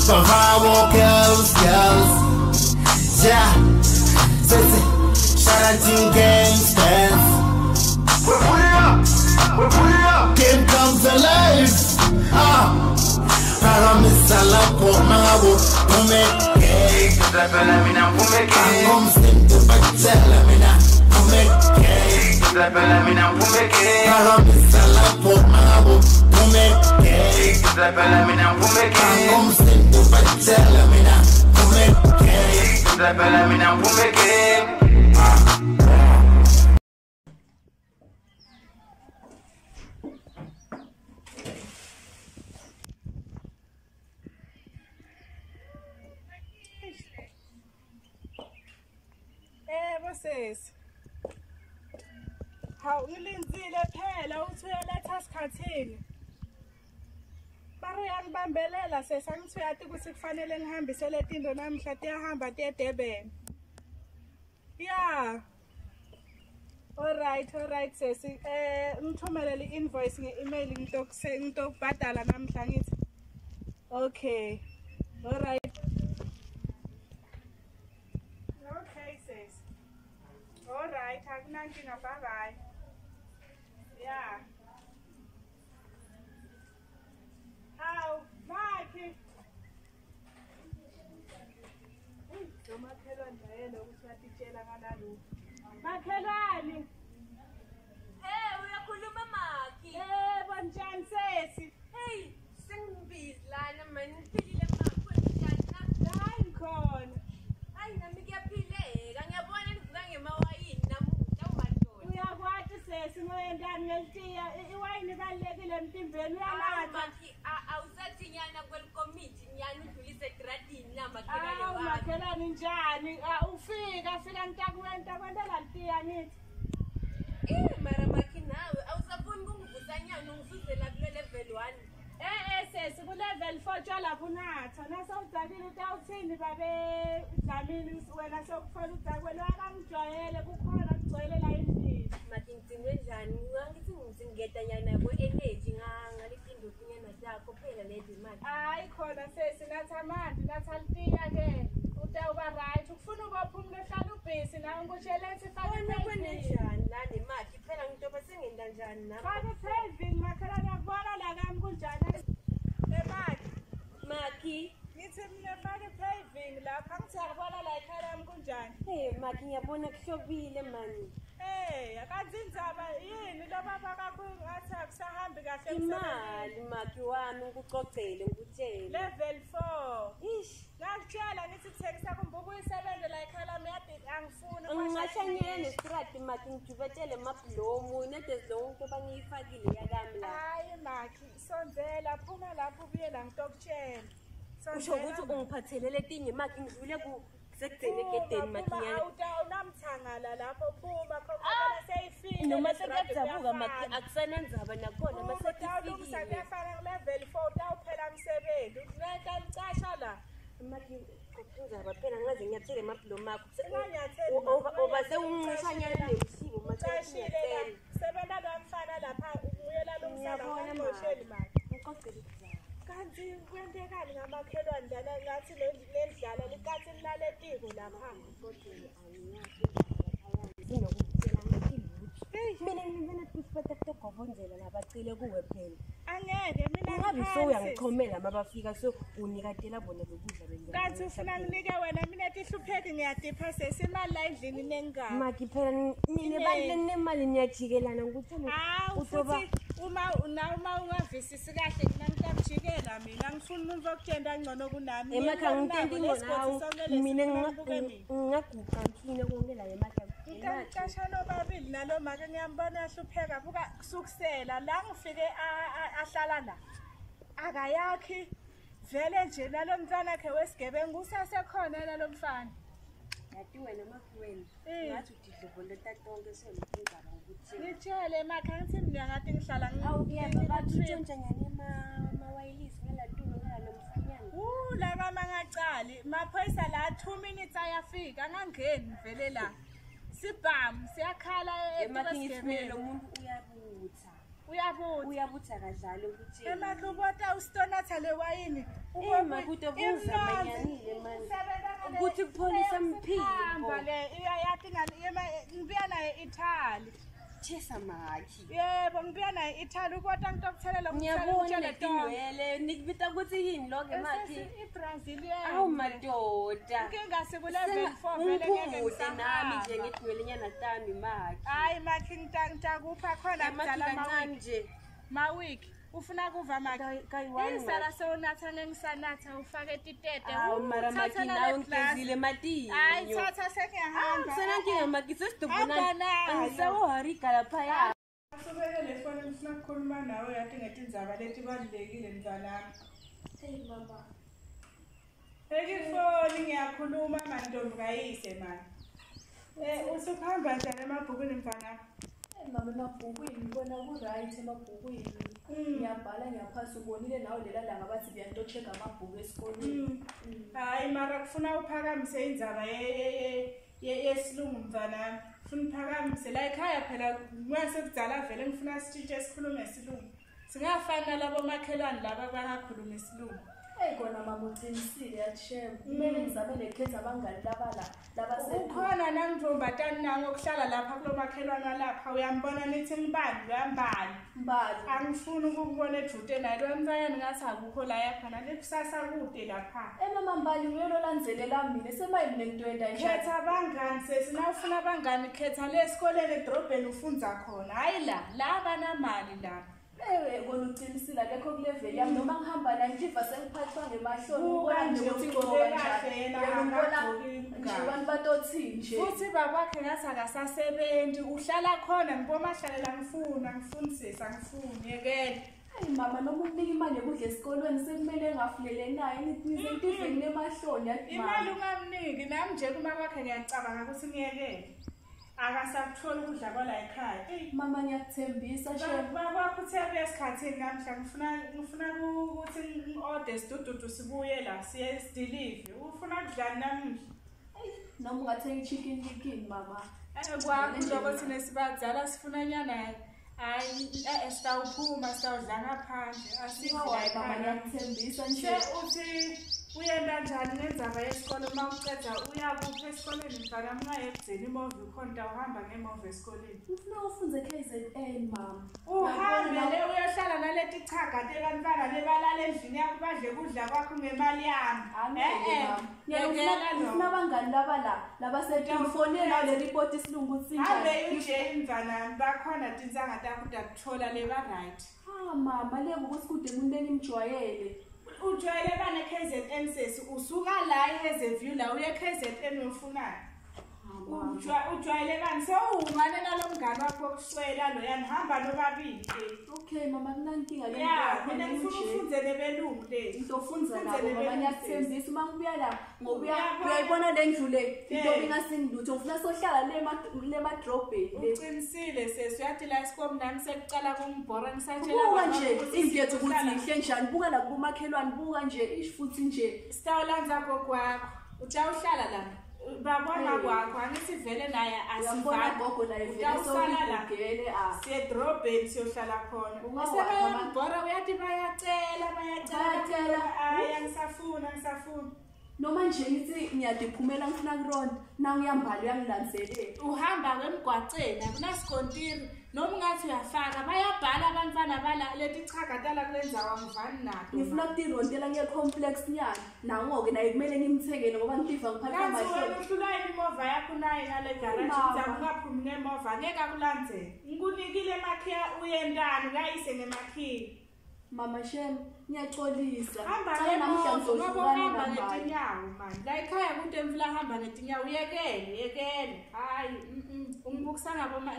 Bravo, girls. Yeah. Shout out to gangsters. We're pulling up. Game comes alive. Paramisa la mangabo. Pumeke. Angom sente batela mina. Pumeke. Paramisa la mangabo. Pumeke. Angom sente batela mina. Pumeke. Sis, how ngilindile phela uthi uyaletha sikhathini. Bariyani bambelela sesangithi uyathi ukuthi kufanele ngihambise letinto namhla tiyahamba tiye Durban. Yeah. All right sesi. Ngithumelele i-invoice nge-email ngitokubhadala namhla ngithi. Okay. All right. Okay sis. All right, akunankinga, bye-bye. Yeah. Hawu, Makhi. Nomakhelwane vele ukuthi watitshela ngalalo. Makhelwane. Uyakhuluma Makhi. Bonjani sesi? Hey, sengibizi lana manje ngiphilile Makhi njani na? Hayi ngikhona. Hayi nami kuyaphileka. Ngiyabona nivuka ngemawayini namuhla umadoda. Uyakwati sesi ngoyendani ngelitiya iwayini ibalulekile emtimbeni uyanatha. Makhi awusathi nyana kwelikomiti nyana udlulise edradini la makhelwane Hawu wami. makhelwane njani? Fika ntakwenta kwentela litiya ngithi. Mara Makhi nawe awusafuni ukungivusa nyana ungizuzela kule level 1. Sesi ku-level 4 tshwalapho unatha nasewudzakile utawuthini babe Dlamini wena sokufana udzakwelo akangijwayele kukhona kugcwele la endlini. Makhi ngidzinwe njani? Ngithi ngizingeda nyana kwe-energy ngaliphinde ufinyana zakho phela lezi mali. Hayi khona sesi natha amanzi natha litiya-ke utawuba right ukufuna ubaphumule uhlala ubhisi nawe ngikutshelensi Wena kwenenjani nani Makhi phela ngitoba sengenda njani nami? fake paving makhelwane yakubona la kami kunjani Makhi. ngithi mina fake paving lapha ngithi yakubona la ekhaya lami kunjani. Makhi ngiyabona kuhlobile mani. Akanzi indzaba yini lo baba kakho ngathi akusahambi kahle Imali Makhi wami ngikucocele ngikutshele. level 4. Ish. Ngakutshela ngithi kuthekisa kumbuka uyisebenze la ekhaya lami yadi angifuni Ngingashanyela nestrati Makhi ngijubetele mablomu nedezonke bangiyifakile yakami la. Hayi Makhi sonzela phuma lapho ubuye la ngitokutshela. Usho ukuthi ungiphathele letinye Makhi ngidlule sekugcine egedeni Makhi nyana. Unamthangala lapho phuma khona seyifile. Noma sekuyajabuka Makhi akusanandzaba nakhona masekifikile. Usafana level 4 utawuphela umsebenzi. Ufuneka licasha la. Makhi kunzaba phela ngaze ngiyathele mablomu akho. Unganyatheli Oba sewungishanyela nemsibo Ucashile la. Makhi. Sebenza lomfana lapha uyela lumsana ngosheli mali. Ngicocele ukuzala. Kanti kwentekani ngamakhelwane njalo ngathi lendlala likathi lilaletiko lapha. Mina ngibona kusiphatha kugobonzela labacile kuwe phela. Angeke mina Ungabe soyangichomela mabafika so unikatela bona lokudla benza. kanti ufuna nginike wena mina tihlupheki ngiyadipha sesimali la endlini nengane. Makhi phela nine bale nemali niyajikelana ukuthi futhi uma ungavisisi kahle mina ngitamjikela mina ngifuna umuntu okutshenda ngcono kunami. Emakhaya ngitenti ngonawo mina ngingaguqa ngithine kongela emakhaya. Ngicashana babili nalo make ngiyambona yahlupheka buka kusukusela la ngifike ahlala la akayakhi vele nje nalo mntwana wakhe wesigebengu usasekhona nalo mfana. Yathi wena Makhi wena ngathi udidlobole tatonke selukuzaba ukuthi ngitshele emakhaya ngithi mina ngathi ngihlala awuyeva bathi utshontsha nyane mawayilisi ngalatulo nganomfanyana. Laba mangacali maphoyisa la 2 minutes ayafika angangeni vele la. Sibam siyakhala emakhaya lo muntu uyabutha kadlala ukuthi emakubota ustonatha lewayini makude buza manyanile manje. Ukuthi kupholisa mphiko. Hamba le iyayathi ngibuya naye Italy. Chesa makhi. Yebo ngibuya naye Italy kodwa ngitokuthelela Ngiyabona tinwele nikubita ukuthi yini lokho makhi. iBrazilian. Awu madoda. Inkinga sikule level 4 vele ngeke nami nje ngidwele nyana tami makhi. Hayi makhi ngitakupha khona kudala nje. Mawiki ufuna kuva makhi. Isala sewunatha ngisanatha ufake titete. Awu mara makhi nawe ngizile matini. Hayi thatha sekuyahamba. Sana nkinga makhi sesidubunani. Angisawuharika lapha ya. Asubeke le phone ngifuna ukukhuluma nawe yathi ngetindzaba leti balulekile mntanami. Hey mama. Ekifoni ngiyakhuluma mantombi kayise mani. Usuhamba njani emabhukwini mfana? Mama emabhukwini ngibona ku-right emabhukwini. Ngiyabhala ngiyaphasa ubonile nawe lela langa bathi biyanto-check amabhuku esikoleni. Hayi mara kufuna uphakamise indzaba yesilungu mfana. Ufuna uphakamise la ekhaya phela sekudala vele ngifuna sitshintshe sikhulume isilungu. Singafani nalabo makhelwane laba bangakhuluma isilungu. Kona mama uqinisile yatshem. Kumele ngizame nekhetha abangani laba ukhona nangithombhatani nango okuhlala lapha kulo makhelwane lapha uyambona nithi ngibani uyambani. Mbali. Angifuni ukubona ejute naye lo mfana ngathi akukho la yakhona lekusasa kude lapha. Mama Mbali uyolanzelela mina semayini nento nje. Khetha abangani sesina ufuna abangani khetha lesikoleni edrobheni ufunza khona. Hayi la banamali la. Kona uqinisile akekho kulevel yami noma ngihamba la ngiva sengiphathwa ngemahloni ubona nje ukuthi ugqoke kahle yena nje abantu batothi nje futhi bakwakhe ngathi akasasebenzi uhlala khona ngibomahlalela ngifundisisa ngifuni yekela. Hayi mama noma ukunika imali yokudla esikolweni sekumele ngafulele naye nize ntiveni nemahloni yathi mama imali ungamniki nami nje kuma kwakhe ngiyacabanga ukuthi ngiyekele akasakuthola ukudla kwala ekhaya. Mama ngiyakuthembisa nje bakwakho uthebe esikhathini namhla ngifuna ukuthi ngorder isidududu sibuye la siye sidelive ufuna kudlani namhla noma ungathenga chicken likin mama kwakho njengoba thina sibadala sifuna nyana hayi sitawuphuma sitawudla ngaphandle asikho mama ngiyakuthembisa nje uthi uyenda njani ngendzaba yesikole uma uceda uyakuphi esikoleni mfana ungaye ekugcina imovi ukhonta uhamba ngemovi esikoleni ufuna ufunze KZN mama uhambe le uyohlala naleti chaga tebantwana lebalala endlini yakho badle kudla kwakho ngemali yami ufuna abangani labasetifonela nawe le report isilungu sinjani hambe nje mfana bakhona tinsanga takho utakuthola leba-right mama leko kusikude emunteni imjwayele ujwayele bane KZN sesi usuka la eHazyview la uye KZN uyofunani ujwayele bani sewungane nalomngane wakho okuswela loyani hamba nobabili okay mama kunankinga le mina ngifuna ufunze nebelungu le ngizofunza nabo mama ngiyakuthembisa uma ngibuya la ngoba uyayibona le ndlu le into ingasingilutho ngifuna sohlala le madrobheni uqinisile sesi uyathi la esikom nami sekucala kungibhora ngisatshela buka nje indethu ukuthi ihle njani buka la kumakhelwane buka nje futhi nje sitawulanza gokwakho utawuhlala la babona kwakho angithi vele naye asivani gogo naye vele sokugele siye drobheni siyohlala khona sebembhora uyathi bayacela ngisafuna noma nje ngithi ngiyadiphumela ngifuna kuronda nangiyambhala uyangilandzele uhamba kwemgwaceni akunasikontiri noma ungathi uyafaka bayabhala abantwana bala leti chagatala kulenzawa ngivani nabo ngifuna ukutirondela ngecomplex nyana nangoke naye kumele ngimthengele ngoba ngitiva ngiphatha amahloni uhlulayo imova yakho naye ngale garage uzabe ungaphumi nemova ngeke akulandzele ngikunikile emakhiya uyendani kayise ngemakhiya mama shem ngiyaxolisa cela namhla ngizohlukana ngetinyawo manje la ekhaya kude mfula hamba ngetinyawo yekele hayi ungibukisa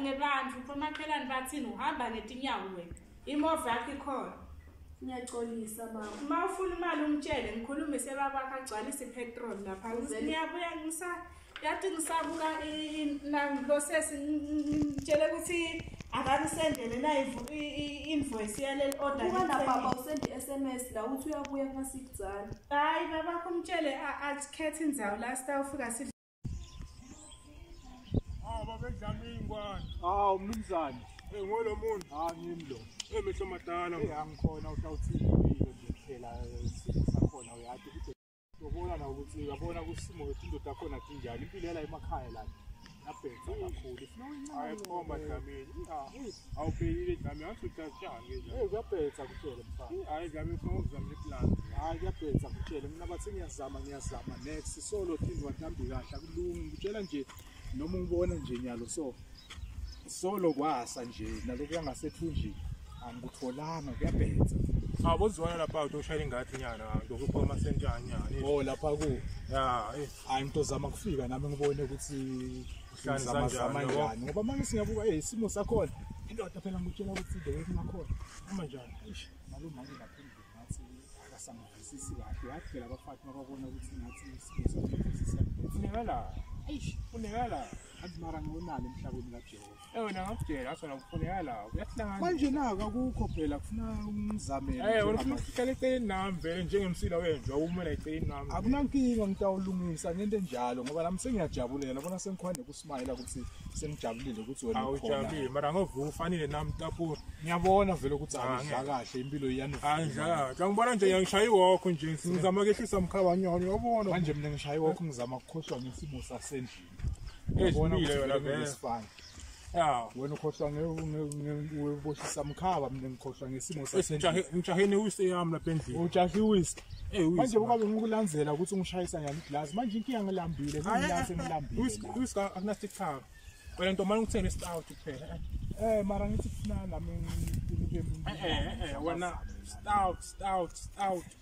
ngebantfu bomakhelwane bathini uhamba ngetinyawo wena imova yakho ikhona ngiyaxolisa mama uma ufuna imali umtshele ngikhulumise babakho agcwalise ipetrol lapha ngiyabuya yathi ngisabuka nangilosesi ngitshele ukuthi akangisendele na invoice yaleli order ukana baba usendi SMS la uthi uyabuya ngasikuzana hayi babakho umtshele akhethe indzawo la sitawufika si baba ekudlala ingwane Mnumzane ngolo muntu ngimlo emehlo madala angikhona uhlawuthini nje phela sisakhona uyathi ukuthi uyabona kusimo wethu indoda yakhona kinjani impilo yala emakhaya la yaphetha kakhulu ifuna ayikhomba Dlamini awubhekile Dlamini asuthatshani ke kuyaphetha kutshele mfana hayi Dlamini ufuna ukuzama iplan hayi kuyaphetha kutshele mina bathi ngiyazama next solo phindwa mhlambi kahle akulungi kutshela nje noma ngibona nje nyalo solo kwasa nje naloko yangasethunjini angikutholanga kuyaphetha abozwana lapha utoshayela ingathi nyana ngokuphoma senjani nyana lapha ku hayi ngitozama kufika nami ngibone ukuthi uhlani kanjani ngoba manje singabuka isimo sakhona indoda phela ngikutshela ukuthi the way kungakhona uma njani nalo manje laphendle ngathi akasangavisisi kahle yathi phela abafathi mababona ukuthi ngathi isimo sakho ufunekala ufunekala admara ngonalo emhlabeni kaJehova wena ngakutshela asona kufunekala uyahlangana manje naka akukho phela kufuna umzamela wena ufuna ukuhlala eceleni nami vele njengemsila wenjwa umela eceleni nami akunankinga ngitawulungisa ngento enjalo ngoba nami sengiyajabulela bona sengikhona ukusmayila ukuthi sengijabulile ukuthi wena awujabulile mara ngovuka ufanele nami tapura ngiyabona vele ukuthi angidla kahle impilo iyani angidla kahle ngibona nje ngishaya iwalk nje ngizama ukwehlisa umkhaba nyoni uyabona manje mina ngishaya iwalk ngizama ukukhohlwa ngesimo sasendlini ezibile yona vele sifana wena ukhohlwa ngeboshisa umkhaba mina ngikhohlwa ngesimo sasendlini ngijahene whisky yami lapha endlini ujahi whisky manje ukabe ngikulandzela ukuthi ungishayisa nyani iglass manje inkinga ngilambile ngilase ngilambile whisky akunastic car wena ntomani ngithenge stout kuphela mara ngithi kufuna nami wena stout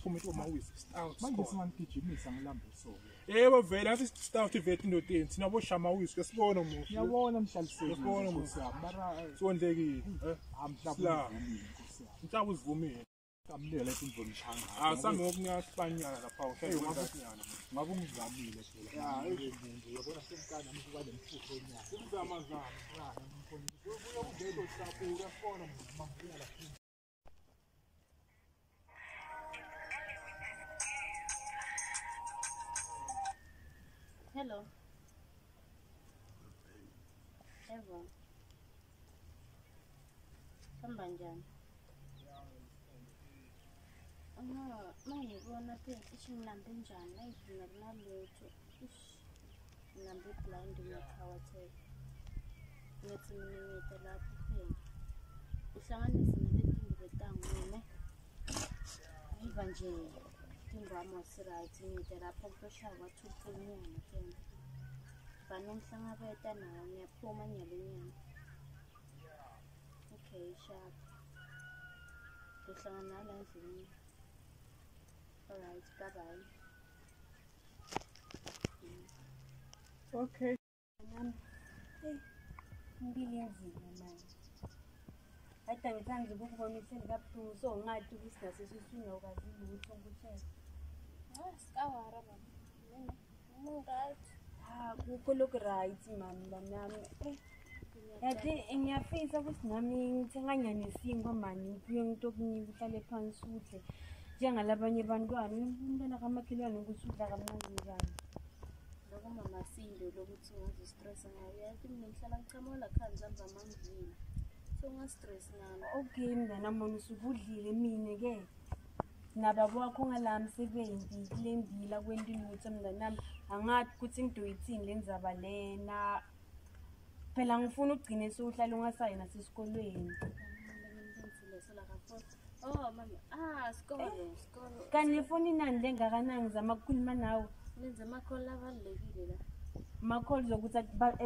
phuma uma whisky stout manje singangigijimisa ngilambe so yebo vele athi stout ivethi indodeni thina boshama whisky sibona umuntu ngiyabona mhlaliseni sibona umuntu mara sondlekile amhlabula mhlaba uzivumile amlela into ngishanga sami ngokunyasipanyana lapha ushayela ngabe ungizamile phela uyabona semkana ngibuka lemfutho enyanga umzamazana ubuya ungelo hlaphuka sibona mangifika lapha. Hello. Eva. Hamba njani? Mangibona phela ishi ngilambe njani ayidinga kunalutho. Ngilambe blind ngiyakhawatheka. Ngathi ngiyita lapho phela. Uhlanganise naletinto betangune. Yiva nje ingwamo right ngiyita lapho kushaya kwathuphunyana phela. Banomhlangabeta nawo ngiyaphuma nyalenyana. Okay, sharp. Kuhlangana la endlini. Alright, bye-bye. Okay. Ngibili enzima manje. Hayi ngithanda ukubona ukuthi kabuhlungu so ngathi ukuthi nasesiswini awukazi lutho ngutshela. Sikawara baba. Right. Kukho lokhu right mami banami. Yathi ngiyafisa ukuthi nami ngithenganyana isinkwa manje ngibuye ngitokunika uhlale phansi udle njengalabanye abantwana umntwana kamakhelwane ukuthi udla kamnandi njani. Lokho mama sindo lokuthi ungazi stress ngayo yathi mina ngihlala ngichamola khanza mvamangini. So ungastress nami. Okay mntanami usubudlile mina ke. Naba bakho ngalamsebenzi kulembila kwentulutho mntanami angathi ukuthi ngidoyithini lendzaba lena. Phela ngifuna ugcine sohlala ungasayi nasesikolweni. Oh mama, sikolo. Kanti ifoni nani lengakanani ngizama ukukhuluma nawe. Lenza amakholi abalekile la. Amakholi zokuthi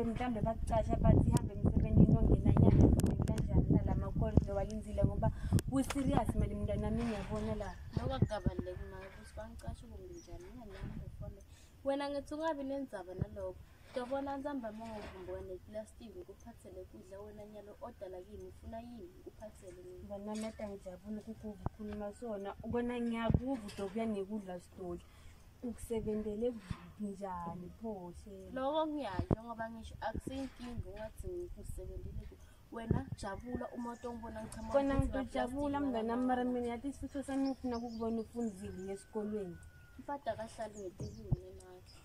mhlambe bacasha bathi ihambe emsebenzini ongenanyana kanjani nala makholi zowalinzile ngoba userious mali mntwana nami ngiyabona la. Ngoba kugabaleke nayo ukuthi bangicashe kunjani nami ngifone. Wena ngithi ungabi nendzaba nalokho. Ngiyabona nzamba mawuvumbona neplastic ukuphathele kudla wena nyalo odala kimi ufuna yini ukuphathele mina. Banamata ngijabula ukukuva ukhuluma sona ubona ngiyakuva udobuya nekudla sitoli. Ukusebenzele njani phoshe lokho ngiyazi ngoba ngisho akusinkinga ungathi ngikusebenzele wena jabula umuntu ongibona ngichama kona ngijabula mngana mara mina yathi isifo sami ngifuna ukubona ufundzile esikolweni mfata kahlali ngetibuni nathi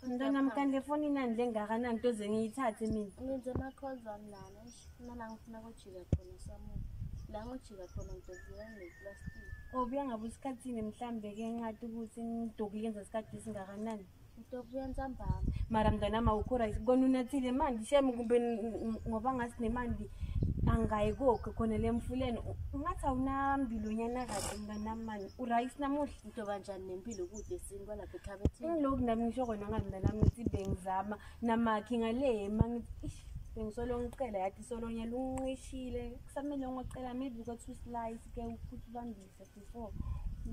mntwana mkande foni nani lengakanani ntoze ngiyithathe mina ngenze ama calls wami lana nala ngifuna ukujika khona samu la ngijika khona ngidokile neplastic. Obuya ngabe isikhathini mhlambe ke ngathi ukuthi ngidokile ngenza isikhathi singakanani. Utobuya ntsambama. Mara mntwana mawukho right kona unathile manje shame kumbe ngoba ngasi nemandi angayikho khona lemfuleni ungathi awunambilonyana kahle mntanami urice namuhla Into kanjani nempilo kude sinkwa lapha ekhabethini. Ngilokhu nami ngisho khona ngami ngithi bengizama namakhi ngale mangithi bengisolo ngicela yathi solonya lunqishile kusamele ngocela maybe ko 2 slice ke ukuthi ubambise before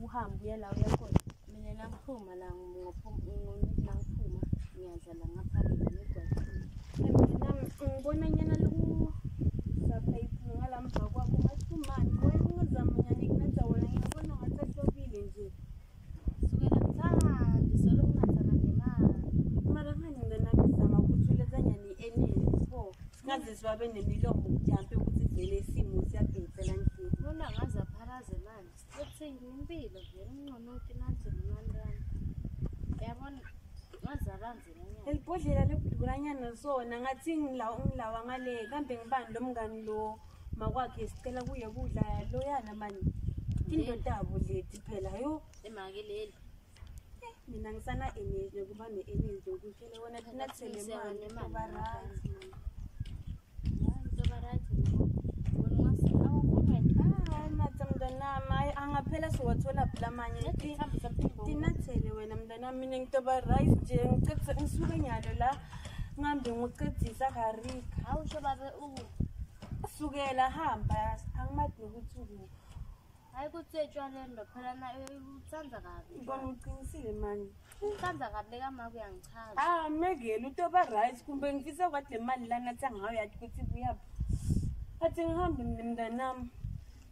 uhambe uye la uyakhona. Mina nangiphuma la ngiphuma ngiyadlala ngaphakathi negwaqeni. Nami ngibona nyana lu saphayiphu ngalamva kwakho ngathi manje wayengizama nyani kunatha wena ngiyabona ngathi ahlobile nje. Sukela ngithandi solo kungathana nemali. Mara ngani nginami zama ukuthi uletha nyani enele for ngaze sibabe nemilomo kujampe ukuthi vele isimo siyabhitsela nje. Bona ngaza pharaze manje. Sithini impilo vele ngcono ukuthi nansi nomandana. Yabona ngaza banze nyanya. Elibhodlela lekuduranyana sona ngathi ngilawa ngale kambe ngibani lo mngani lo makwakhe sicela kuye kudla loyana manje. Indodabo lethi phela yo Emake leli. mina ngisana energy kuba ne-energy ukutshela wona thina thele manje barati. Into barathi wena ngase Hayi mntanami angaphela siwathola phela manje thina thele wena mntanami mina ngitoba rice nje ngicela ngisuke nyalo la ngambe ngicedzisa karika awusho babe sukela hamba angimathi ukuthi ukuphi. hayi kutsetshwa lento phela na utsanza kabi. Ngibona uqinisile manje. Utsanza kabi lekama kuyangichaza. Mekele utoba rice kumbe ngifisa kwathi le mali lana athi angayo yathi ukuthi buyaphi. Athi ngihambe mntanami.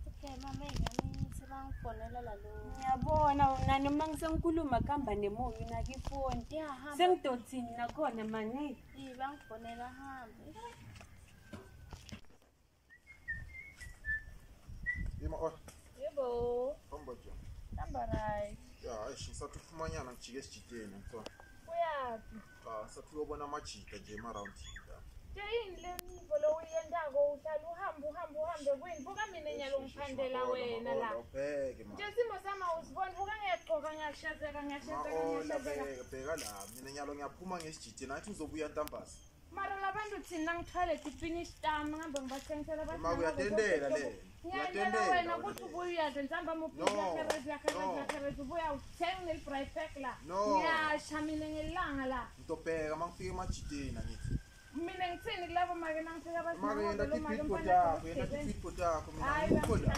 Okay mama ngiyami sebangifonela la lo. Ngiyabona nani uma ngisengikhuluma kuhamba nemoya nakifoni. Sengidothini nakhona manje. Bangifonela hambe. Yebo. Hamba nje. Hamba right. Ya, ayishi satufumanyana ngijike esijideni ngithiwa. Uyaphi? Sathi uyobona amajita nje around. Yini le mvo lo uyendako uhlala uhambe kuyini buka mina nyalo ngiphandela wena la. Ubheke manje. Nje simo sama usibona buka ngiyaqoka ngiyashazeka Bheka la, mina nyalo ngiyaphuma ngesijideni athi uzobuya ntambasi. Mara labantu thina ngithwale finish time ngihambe ngibathengisela abantu. Mama uyatendela le. Uyatendela wena ukuthi ubuya nzamba muphi ubuya uthenga nelibright pack la. Ngiyasha mina ngelanga la. Ngitobheka mangifika emajideni angithi. Mina ngithini kulabo make nangifika abasini. Mama yenda tipitpot yakho, mina ngikhola.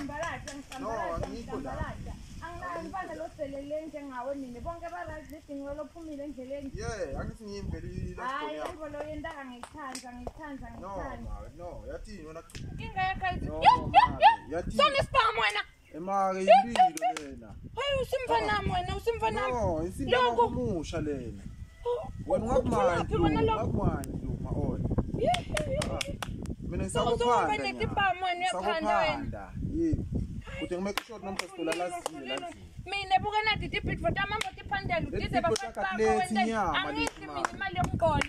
Ngiyambalaza. Angibana lo selele njengawe mina bonke barazi idingo lophumile endleleni. Yeah, angithi ngiyimveli la story yakho. Hayi imvo lo yendaka ngiyithanda. No, yathini wena? Inga yakhe. Yathini? Sona spam wena. Emake impilo lena. Hayi usimfanami wena usimfanami. No, isinto okumusha lena. Wena ungakumandi lo ma-on. Mina ngisakuphanda yini kuthi ngimake short nombe sithola lazile mina buka nathi tipit for tamamba tiphandela udize bafaka wena angithi mina imali yomgqolo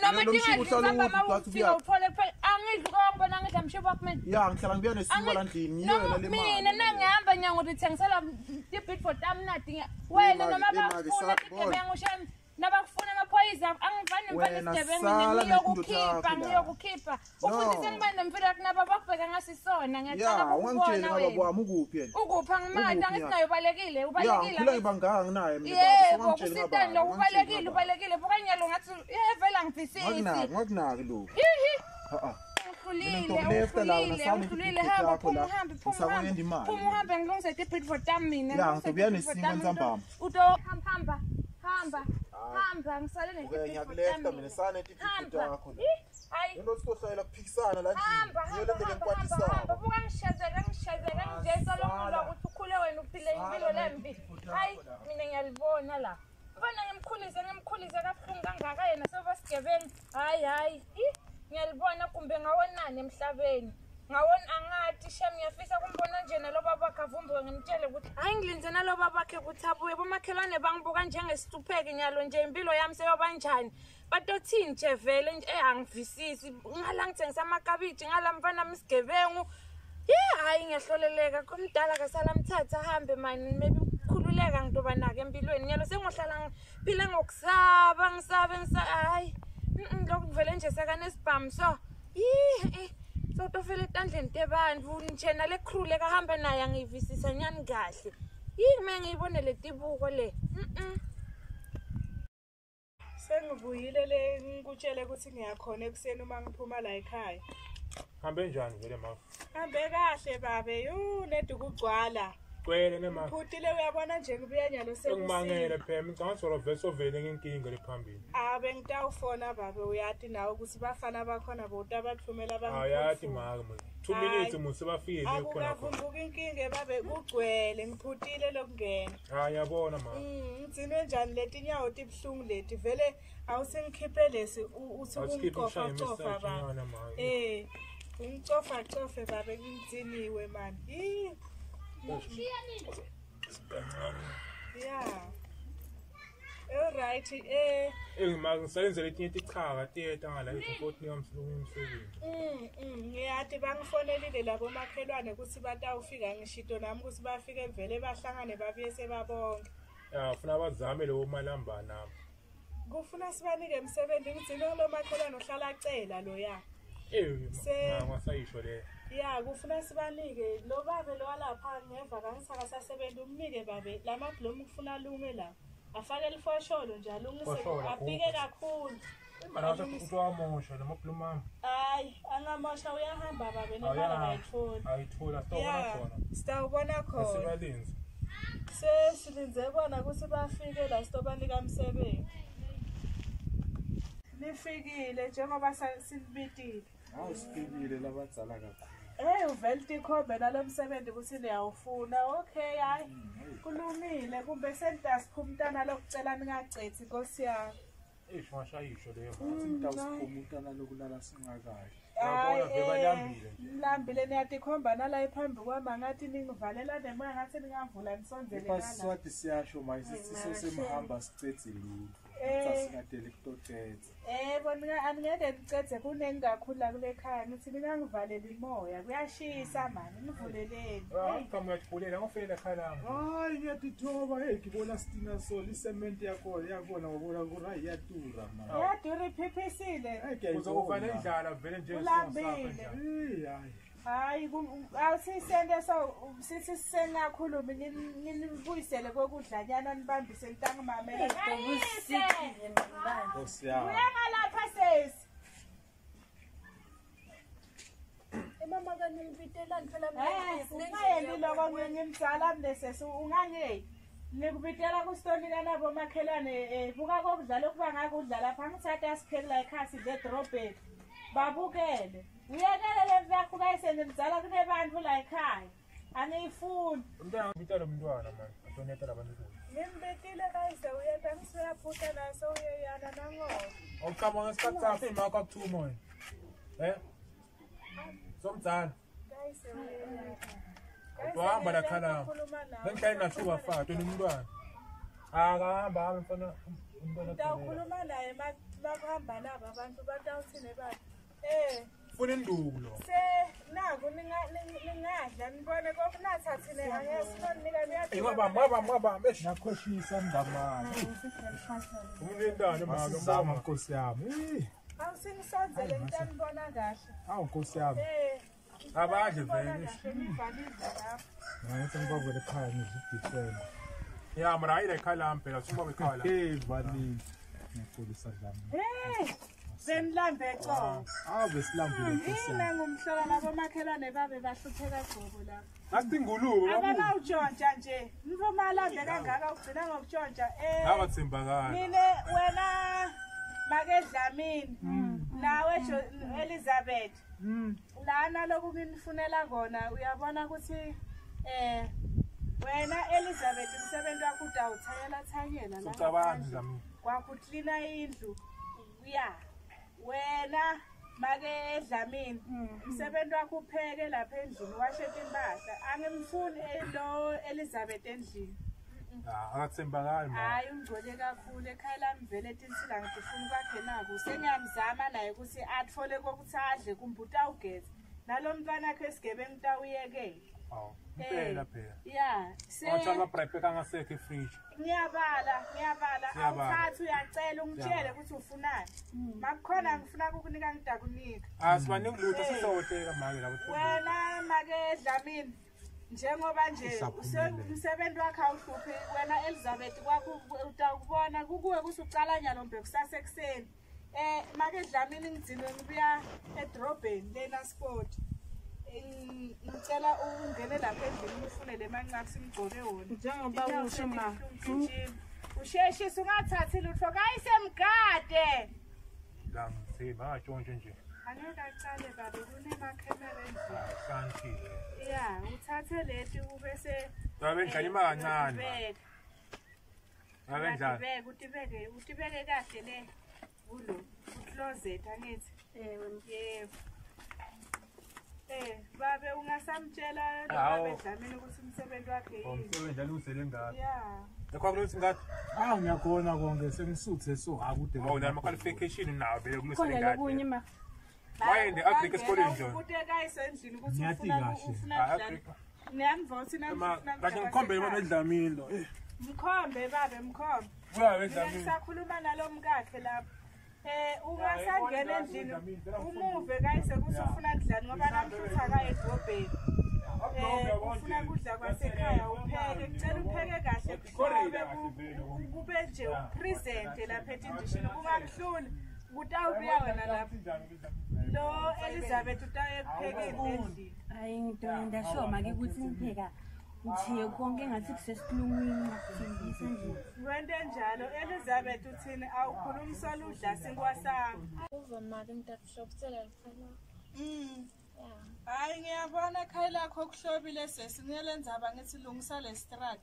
noma tingadlizamba mawufika uthole kuphela angidli kokubona ngidla mshibo wakho mina ya ngihlala ngibuya nesiko la ndlini ngiyela le mali mina nangihamba nyango ngithengisela tipit for tamnati wena noma bafuna tigebengu ushami nabakufuna amaphoyisa angivani mfana ngiyokukhipha ufuthi sengibane nemfilo yakho naba bakubheka ngasisona ngiyacela ukubona wena ukuphi yena ukuphi angimali angisinayo ubalekile ya ngila ngibangaka nginaye mina yebo kusitani lo ubalekile buka nyalo ngathi vela ngifisisi ngakunaki lo uhlulile hamba phuma uhambe ngilungise tipit for tam mina ya ngizobuya nesinga ntsambama hamba ngisalele ngiyakulefta mina sana tipit yakho la hayi into sitohlayela kuphikisana la hamba buka ngishazeka nje solomula ukuthi ukhule wena uphile impilo lembi hayi mina ngiyalibona la mfana ngimkhulise kabuhlungu kangaka yena sebasigebengu hayi ngiyalibona kumbe ngawonani emhlabeni ngawona angathi shem ngiyafisa kumbona nje nalo babakhe avumbuke ngimtshele ukuthi hayi ngilinze nalo babakhe ukuthi abuye bomakhelwane bangibuka njengesitupheke nyalo nje impilo yami seyobanjani batothini nje vele nje angivisisi ngala ngithengisa amakabiji ngala mfana msigebengu Hayi ngiyahloleleka komdala kasala mthatha ahambe mani maybe khululeka ngidoba nake empilweni nyalo sengohlala ngiphila ngokusaba hayi lokhu vele nje sekanesibhamu so so tofela etandleni tebantfu njena le crew lekahamba naye angiyivisisa nyani kahle mina ngiyibone le tibuko le Sengivuyile le ngikutshele ukuthi ngiyakhona ekuseni uma ngiphuma la ekhaya. Hambe njani vele ma? Hambe kahle babe, nedi kugcwala. Kwele ne ma. Phutile uyabona nje ngibuya nyalo sekusini. Ngimangele phela ngicanga solo vese ovele ngenkinga lephambili. Bengitawufona babe uyathi nawe ukuthi bafana bakhona bodwa abathumela abantu. Ayathi ma 2 minutes musi bafike le khona. Akuvumbuka inkinga babe kugcwele ngiphutile lokungena. Yabona ma. Ngitsinwe njani leti nyawo tibhlungu leti vele awusengikhiphe lesi uthi ungicofa baba. Ungicofa babe ngitsiniwe man. Yeah. Alright. Ngisayenzele etinye tichaka tiyeta ngala iphoti ngamsilungu umsebenzi. Ngiyathi bangifonelile labo makhelwane ukuthi batawufika ngishito nami ukuthi bafike vele bahlangane babuye sebabonke. Ufuna bazame lo malamba nami. Kufuna sibanike emsebenzi ukuthi lo makhelwane ohlala acela lo ya. Ngasayisho le. Yeah, kufuna sibanike lo babe lo lapha ngeva kangisaka sasebenza umnike babe lamablomu kufuna lunge la. Afake lifosholo njalo ungise apike kakhulu. Mara usakutwa mosha lamablomu mama. Hayi, angamosha uyahamba babe nemali ayithola. Ayithola sitawubona khona. Sitawubona khona. Sibalinze. Silinze bona ukuthi bafike la sitobanika umsebenzi. Nifikile njengoba sinibitile. Awusikibile labadzala kakhulu. Uvele tikhombe nalomsebenzi ukuthi niyawufuna. Okay, hayi. Kulungile kumbe sentasiphuma umntana lokucela ningacethi Nkosi yami. Ngashayisho leyo. Sintawusiphuma umntana lokulala singakahle. Lambile niyatikhomba nala ephambi kwami ngathi ningivalela nemoya ngathi ningavula nisonzele kana. Pasiswati siyasho mayisiso semhamba sicethi lutho. Sasingadele kutotethe. Bona angeke ngicethe kunengakhulu la kule khaya ngithi ningangivalela imoya kuyashisa manje ngivuleleni. Kama uyathulela ngofela ekhaya lami. Hayi ngiyatithoba ngibona sitina soli cement yakho yakona ngobona kura iyatura man. Yadura iphiphisile. Uzokuvana indlala vele nje ulambile. Hayi awusisende so sithi sengakhuluma nginibuyisele kokudlanyana nibambise intanga mamela Ubusitile mbani. Nkosi yami. Uyangalapha sesi. Mama kaningibitelani phela Ungayeni lokho ngimzala mnesesi ungangeke. Nikubitela kuStonika nabo makhelwane buka kokudlala kuba ngakudlala lapha ngithatha asiphela ekhasi edrobheni. Babukele. Uyekele le yakho kayisene mzala kunebantu la ekhaya. Angiyifuni. Umntwana ngibitala umntwana manje. Atoneta labantu. Ngimbetile kayise uyeta ngisiyaphutha naso uyeyana nangoba. Awucabanga ngesikhathi sakho imaka kuthuma wena. Somdzana. Kayise uyeyana. Uhamba la khala. Ngicela nathuba fato nomntwana. Akahamba mfana umntwana. Ngidawukhuluma naye makuhamba laba abantu batawuthine bathi. Funa induku lo. Naku ningadla nibone kokunathathine angesinonika niyathi. Ngibamba Nakhoshisa mngamani. Umlindane mama Masizama Nkosi yami. Awusingisonzele ngitani bona kahle. Nkosi yami. abadle vele. Ngathi ngibavele ekhaya ngizibhitshela. Ya mara ile khala phela suma bekhala. Vani. Ngikholisa dlami. Zenlambe co. Besilambile Nkosi yami. Mina ngumhlola labo makhelwane babe bahlupheka gogo la. Asinguluko kakhulu. Abanawutshontsha nje. Nivomalambe kangaka ugcina ngokutshontsha. Abatsimbakala. Mine wena makedlamini. Nawe Elizabeth. Lana lokhu nginifunela ngona uyabona ukuthi wena Elizabeth umsebenzi wakho udawuthanyela la. Ucabangi zami. Kwakucleana indlu. Ya. Wena make Dlamini umsebenzi wakho upheke lapha endlini washetha impahla angimfuni lo Elizabeth endlini. Akathembakali mama. Hayi ungcole kakhulu ekhaya lami vele etinsila ngifuna kwakhe naku sengiyamzama naye ukuthi atfole kokuthi adle kumbuta ugezi nalomntwana akhe esigebengu utawuyekela. Hawu, impela phela. Yeah, Wathi ama-bribe kangasekho efridge. ngiyabala awuthatha uyacela ungitshele ukuthi ufunani makukhona ngifuna ukukunika ngidakunika Asibaningi lutho sizohleka make la kuthi. wena make Dlamini njengoba nje umsebenzi wakhe awuhluphi wena Elizabeth kwakho utawubona kukuwe kusucala nyalombe kusasa ekseni make Dlamini ngidzinwe ngibuya edrobheni lena sport ngicela ungene lapha endlini ufune le mancane simgcoke wona njengoba usho ma usheshisa ungathathi lutho kayisemgade La ngithemba ngatshontshe nje. angekacale babe kunemakhemera endlini Kanti ya uthathe leti ubese babe ngidlala imali kancane. Ngakendlala. utibeke kahle le kulo ucloset angithi yebo babe ungasamtshela babe Dlamini ukuthi umsebenzi wakhe yini Umsebenzi alungisele ngaphi? yeah Ekwakulothi ngathi Ngiyakhona konke sengisuthe so akude. awudala ama-qualification nawo vele kulungisele khona ngaphi. lokunye ma Wayende Africa esikoleni nje. ubuteka isendlini ukuthi Ngiyathi ufuna kahle. ukudlala niyamvotsi Kahle ngikhombe bona eDlamini lo. mkhombe babe mkhombe Uyabe mina eDlamini. ngisakhuluma nalomkakhe lapha ungasangena endlini umuve kayise ukuthi ufuna kudlani ngoba namhlutha akaye edrobheni ufuna kudla kwasekhaya upheke kucela upheke kahle kuhlobe kube nje upresente lapha etindishini kungakuhluli kutawubuya wena lapha lo Elizabeth utaye kuphekeni endlini hayi ngidasho make ukuthi ngipheka ngijiye konke ngathi kusesilungwini ngithembisa nje wente njalo Elizabeth uthini awukhulumisa udla sinkwasami uva mali ngitakushopsela likhona hayi ngiyabona ekhaya lakho okuhlobile sesingelendzaba ngithi lungisa lestrad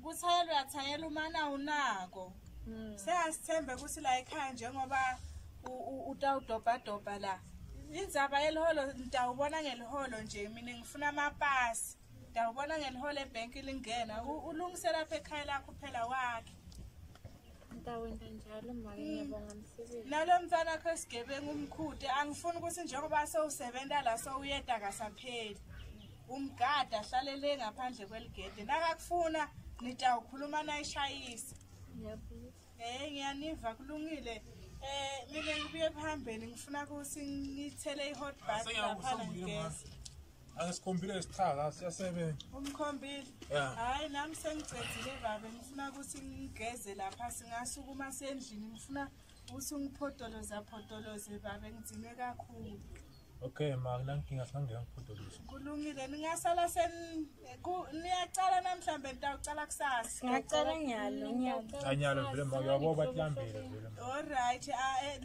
kuthayela uyathayela umana unako seyasithembe ukuthi la ekhaya njengoba utawudobhadobha la indzaba yeliholo ngitawubona ngeliholo nje mina ngifuna amapasi ngitawubona ngeliholo ebhenki lingena ulungise lapha ekhaya lakho phela wakhe ngitawenda njalo mali ngiyabonga msebenzi nalo mfana akho esigebengu umkhude angifuni ukuthi njengoba sewusebenza la sowuyeda kasapheli umgada hlalele ngaphandle kweligede nakakufuna nitawukhuluma nayishayisa ngiyaniva kulungile mina ngibuye phambili ngifuna ukuthi ngithele i-hot bath lapha ngigeza Angisikhombile isichaza siyasebenza. umkhombile hayi nami sengicedzile babe ngifuna ukuthi ngigeze lapha singasukuma sendlini ngifuna ukuthi ngiphodoloze babe ngidzinwe kakhulu Okay ma nankinga sangena ngiphodoloze. kulungile ningasala niyacala namhlanje nitawucala kusasa ngiyacela nyalo Anyalo vele ma yabo batlambile vele. alright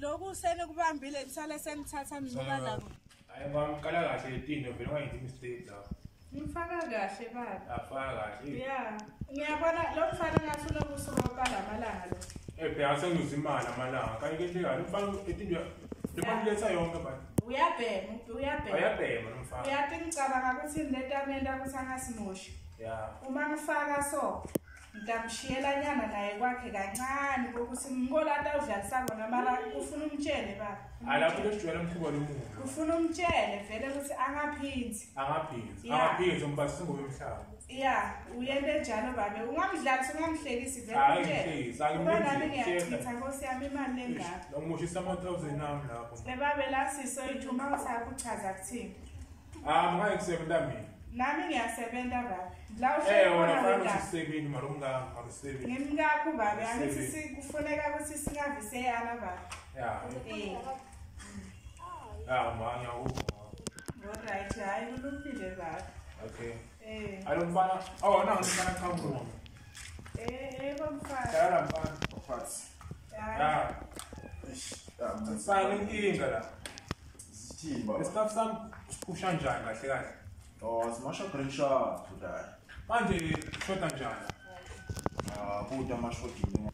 lokhu senikubambile nisale senithatha nibuka lapho Hayi ngicala kahle etino vele ungayenzi mistake la. ngifaka kahle baba Afaka kahle. yeah ngiyabona lo mfana ngathi unokusuka kwalamalanga lo Phela sengizuza imali amalanga. Kanti ke njalo mfana etino lebandiletha yonke bathi. uyabhema Ayabhema nomfana. uyathi ngicabanga ukuthi netamenda ukuthi angasimoshi Yeah. uma ngifaka so ngitamshiyela nyana naye kwakhe kancane kokuthi ngolata udlalisa kona mara ufuna umtshele baba Alapho lesijwayele umkhuba lomuntu. ufuna umtshele vele ukuthi angaphinzi Angaphinzi ngoba singobe emhlaba. yeah uyente njalo babe ungamdlalisi ungamhlekisi vele Hayi umtshele ngihlekisi, ngoba nami angimenzeli. ngiyachitha nkosi yami imali lengaka Ngomushisa ama-1000 nami lapho. ebabe la sisoyithuma usakuchaza kuthini Manje ngisebenza mina. nami ngiyasebenza babe la Wona uhlekona fana wena usisebenzi mara ungasebenzi. ngimngakho babe angithi kufuneka ukuthi singaviseyana babe Yeah. Ma ngiyakuzwa. alright hayi kulungile babe Okay. alomfana Nangifana qhamuka. bomfana Dala mfana. Phansi. Yeah. Sale inkinga la. Sithimba. Istaff sami siphusha njani kahle kahle. Simasha green shop today. Manje shoda njani? Kuda amashotini.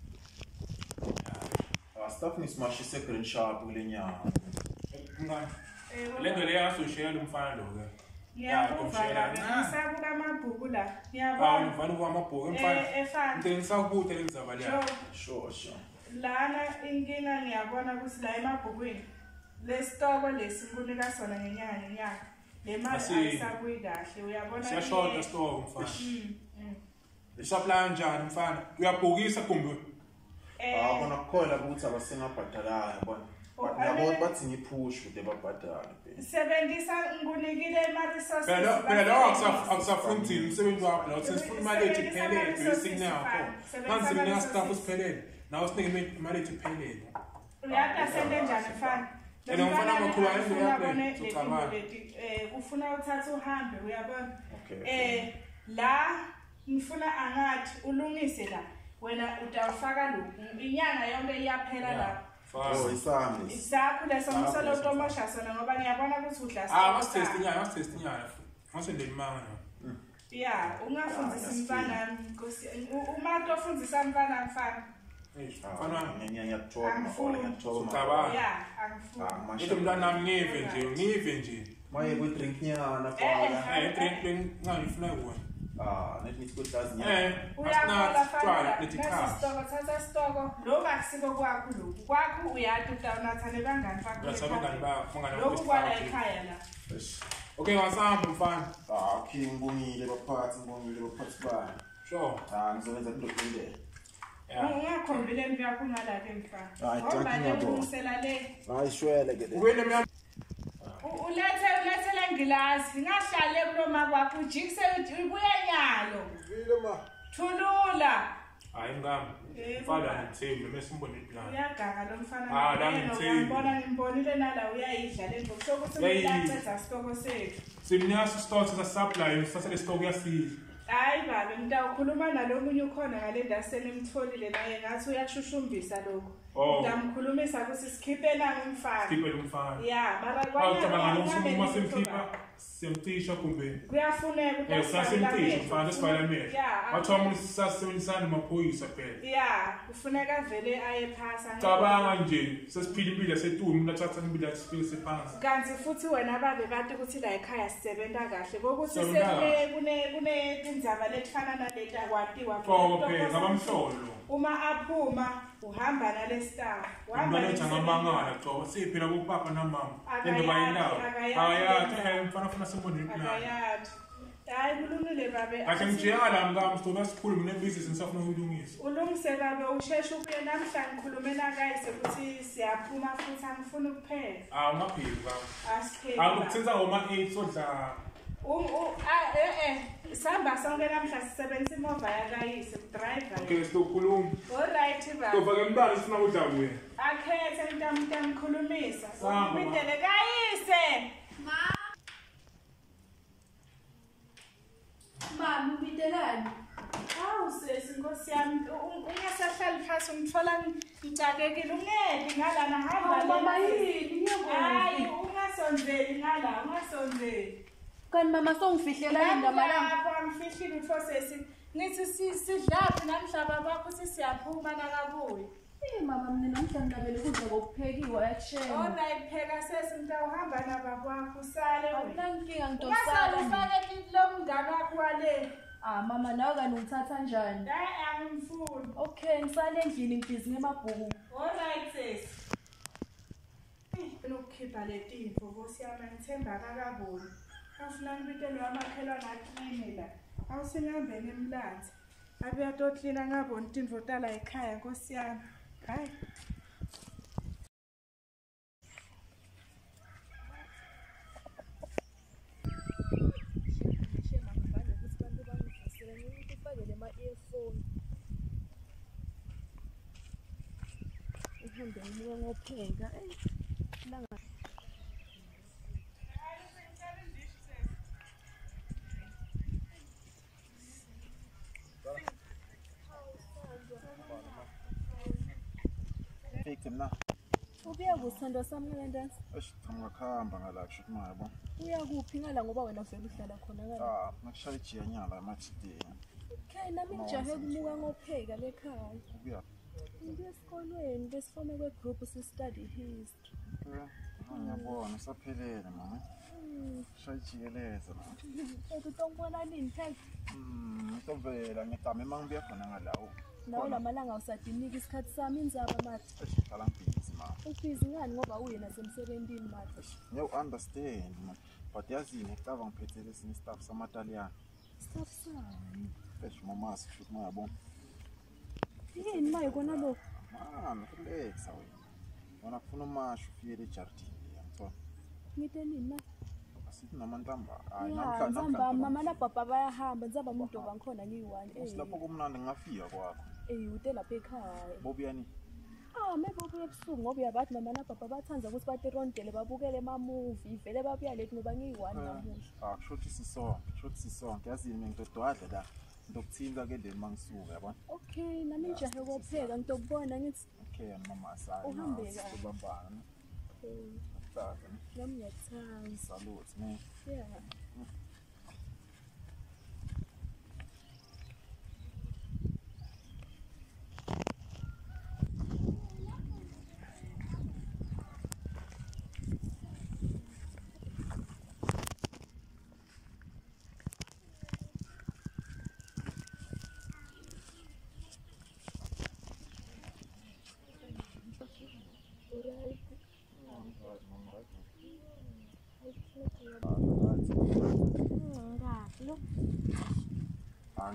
Staff nisimashise green shop kulenyanga. Ngani? Lento le yasoshela umfana lo ke. ngiyakuva babe ngisabuka amabhuku la Hawu ngiyabona mfana kwamabhuku mfana. efana Ngitengisa ukuthe lengizaba la. Sure. lana inkinga ngiyabona ukuthi la emabhukwini lesitoko lesikunika sona ngenyanga le mali ayisabuyi kahle uyabona siyashoda store mfana ishop la kanjani mfana uyabhukisa kumbe bona kukhona ukuthi abasengabhadalayo yabona but nabo bathi ngipush ukuthi babhadale sebenzisa ngunikile ama-resources phela lawo akusafundi umsebenzi wakho lawo sesifuna imali ethu iphelele besikunaka khona manje sinika staff usiphelele nawo sinike imali ethu iphelele uyadasende njani mfana ngifana amakhulu ayembuyaphe kufuna uthatha uhambe uyabona la ngifuna angathi ulungise la wena utawufaka lokhu inyanga yonke iyaphela la isakho leso ngisolo promosha sona ngoba ngiyabona ukuthi udla masitest inyanga masende imanga ya ungafundisa umfana Nkosi uma ofundisa umfana mfana mntwana ngive nje maye kwi-drink nyana ngifuna kuwena let me put that thatha stoko lokhu akusiko kwakho lokhu kwakho uyade utawunatha nebangani lokhu kwala ekhaya la okay wasamba mfana ngibongile baphathi bani sure ngizowenza into eqondile ungakhombile embi yakho ungalapha mfana ngoba lelungisela le shwele ke ulethe lengilazi ngahlale kuloma kwakho ujikise ubuye nyalo thulula hayi ngami mfana ngithembi noma simbone plan uyagaga lo mfana ngiyabona ngimbonile nala uyayidla le ngokusho ukuthi uyayenza stoko sethu simnyasa store sasa-supply sasele stock yasidla hayi babe ngitawukhuluma nalomunye ukhona ngale ndaseni imtholile naye ngathi uyashushumbisa lokho ngamkhulumisa ukuthi sikhiphe nami umfana ya mara kwacabanga simkhipha siyamcisha kumbe kuyafuneka sasimcisha mfana esivalamehlo wathiwa umuntu sasisebenzisana namaphoyisa phela ya kufuneka vele aye phasa cabanga nje sesiphila impilo yasetulu umuntu athatha impilo yasifike sephansi kanti futhi wena babe bathi ukuthi la ekhaya sisebenza kahle kokuthi kunezindaba letifana naleta kwatiwa phela ngabamhlolo uma aphuma uhamba nale staff uhamba ngamangala coba siphila kupapa namama endobayindawo ayathi mfana funa simbone impilo ayathi hayi kulungile babe kahle ngijeka la ngami sizoba sikhulu mine business ngisafuna ukuyilungisa ulungise babe usheshe ubuye namhlanje ngikhulume nakayise ukuthi siyaphuma futhi angifuni ukuphela ungaphili baba asipheli akuthenza ngoma-8 sodla sihamba sonke namhla sisebenzisa imova yakayise driver okay sitokhuluma alright baba tofake mbala sifuna kudla kuye akhethe ntamkhulumisa umidele kayise mama ubidelani hawu sesi nkosi yami ungasahlali phasi ungithola ngicakekile ungedi ngalana hamba mama yini hayi ungasonzeli ngala ungasonzeli kanti mama songifihlela yini ngamalanga lapho angifihlile utho sesi ngithi sidlaphi namhlaba bakho sisiyaphuma nakabuye mama mina namhlanje ukudla kokuphekiwa yakshela alright pheka sesi ngitawuhamba nababa wakho usale awunankinga ngidosala ufake lo mngane wakho wale mama nawe kani ungithatha njani hayi angimfuni okay ngisale endlini ngibhizi ngemabhuku alright sesi ukukhipha letinto Nkosi yami ngithemba kakaboni afuna ngibitelo amakhelwane akline la awusingambeni emlanzi abuya totlina ngaboni tindvo tala ekhaya Nkosi yami hayi uhambe ngimuka ngopheka langa na ubuya kusithandwa sami ngendansi ngakhamba ngala kusho imali yabo uya kuphi ngala ngoba wena vele uhlala khona ngala ngikushaya ijiya nyala amathidini okay nami ngijahe kumuka ngopheka lekhaya ubuya ngiye esikolweni besifome kwe-group si-study history ngiyabona saphelele mama shaya ijikeleza utongibona nini phela ntovela ngigame uma ngibuya khona ngalawo nawo la malanga usadiniki isikhathi sami inzaba mati hlala ngibhizi man. Ubhizi ngani ngoba uye nasemsebenzini manje? Ngiyaku-understand man. But yazini ngicaba ngiphethele esinye staff samataliyane. Staff sani? Eish mama sishuthi mayabona. Yini maye kona lokho? Man, relax awena. Wona kufuna umasho ufike ejardini yangithola. Ngite nini na? Asithi namantamba. Ya, nzamba mama na papa bayahamba nzaba umuntu bangikhona ngiyi-1. Silapho kumnandi ngingafika kwakho. Ude lapha ekhaya. Bobuyani? Maybe ubuye ebusuku ngoba uyabathi mama na papa bathanza ukuthi batirondele babukele ema-movie vele babuya lethi ngoba ngiyi-1 namuhla. Kushuthi sisonke yazini mina ngitodwadla la ngizokuthinta ke ndeni mangisuka yabona. Okay nami ngijahe kopheka ngitokubona ngithi okay mama asali uhambe kahle ubambana. Nami ngiyakuthanda. Salute man. Yeah.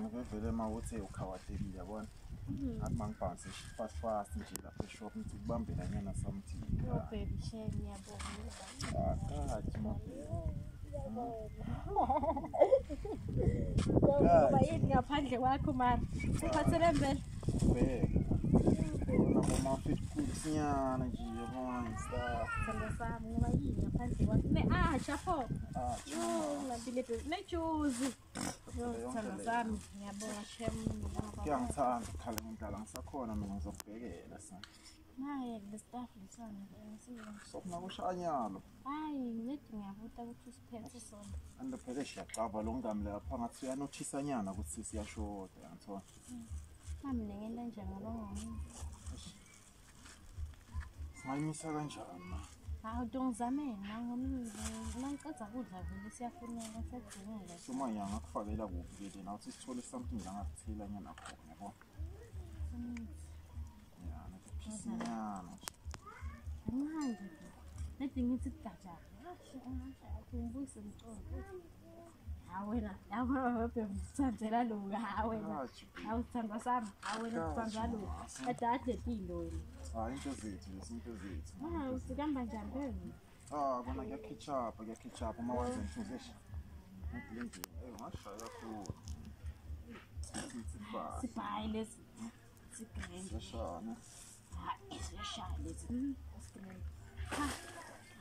Ngivele mawuthi ukhawahlekile yabona. Athi mangibhanse fast nje lapha eshop ngithi kubambela nyana something. Baby shame ngiyabonga. Akathi Ngoba yini ngaphandle kwakho mara. Siphathele mbele. Mama fit kusinyana nje yabona staff. Sanda sami ngoba yini ngaphandle kwakho. Chapo. Ngabile nejuzi. Sanda sami ngiyabonga shame. Ngiyangithanda ukukhala ngidala ngisakhona mina ngizokubhekela sana. Naye le staff lisana ngiyasiza. Sokunakushanyalo. Hayi ngithi ngiyabuta ukuthi usiphethe sona. Andiphele shaqaba lo ngami lapha ngathi uyanothisa nyana ukuthi siyashoda yangithola. Mami ngenda njani ngoba ngomini. Ngayimisa kanjani ma? Hawu dongizameni ngomini mangiceda kudla vele siyafuneka sedingile. Suma yanga kufakela kuphi ke nathi sithole something la ngakuthela nyana khona yabo. Ya nakuphisinyana. Manje lethi ngithi gaja. Ngibuyise mqondo. Wena yabona ngithandela lo wena awuthanda sami wena uthanda lo adade impilo wena into zethu lesinto zethu usikamba njani wena kona ngiyakitchup uma wenza into zesha ngidingi ngashaya kakhulu sibhayi lesi sigrand shana siyashaya lesi sigrand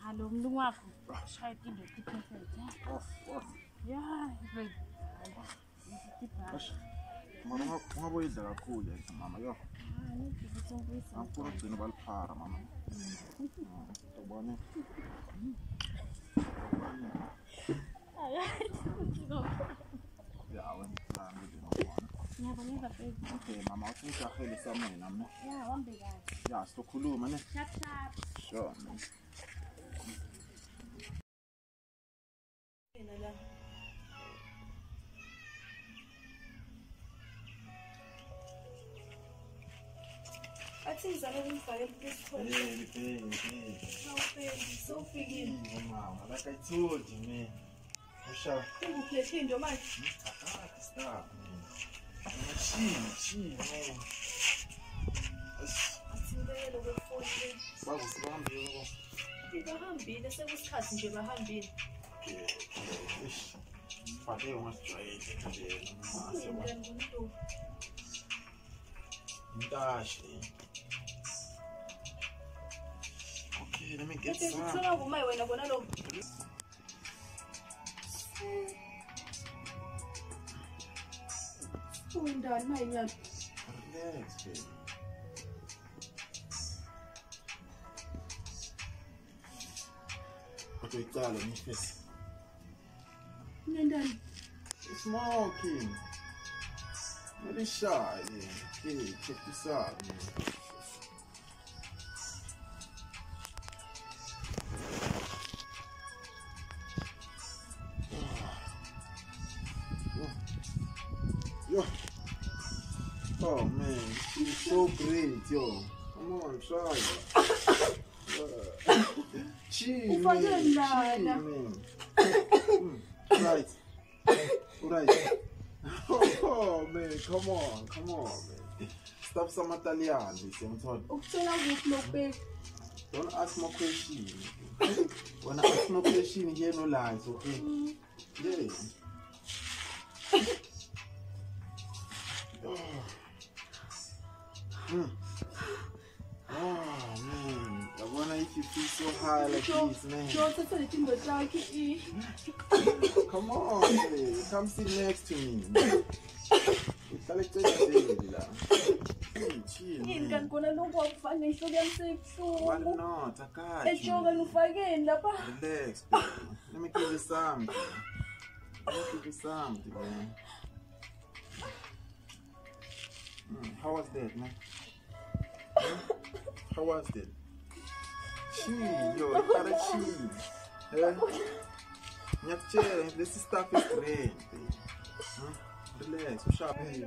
hallo mlungu wakho shaya into perfect yeah baby mama ungaboyidla kakhulu mama yo angifuna ugcina baliphara mama ubone ya wena ngiyabonga baby okay mama uthi ngijahele samene nami ya wambe kahle ya sizokhuluma ne sharp sure Athi izale ngifake iphone. Sewufikile. Mama, like I told you, man. Usha. Ngikuphethe into manje. Stop, man. Chill, man. Asibele kwefoni. Bakuhambile. Bahambile sekusikhathi nje bahambile. Ish. Phathe ungasijwayele nje mama. Mtashi. Okay, let me get some. Ngicela kumayi wena bona lo. Undani mayi nyalo. Relax, baby. What we call it, Miss? Nendani. Smoking. Really shy, man. Okay, check this out, man. Yo. Oh man, it's so great, yo. Come on, try. Chill, Ufake man. lana. Right. Right. Oh, man, come on, man. Stop some Italian, listen. Ukuthola kuphi lokubheka? Don't ask more questions. When I ask no question, hear no lies, okay? Yeah. Oh, man. I wonder if you feel so high like this, man. Come on, man. Come sit next to me. Yini kanti kona lokho akufane ihloko yamsebuhlungu. Why not? I got you. Ejoka ngifakeni lapha. Relax, baby. Let me give you something. Man. How was that, man? How was that? Chill, yo, you gotta chill. This stuff is great, baby. Relax, what's up, baby?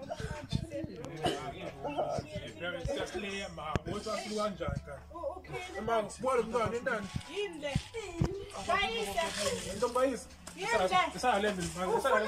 Just lay him out. What's up, Luanja? Man, what have done? In there. Somebody's. It's our level, man. It's our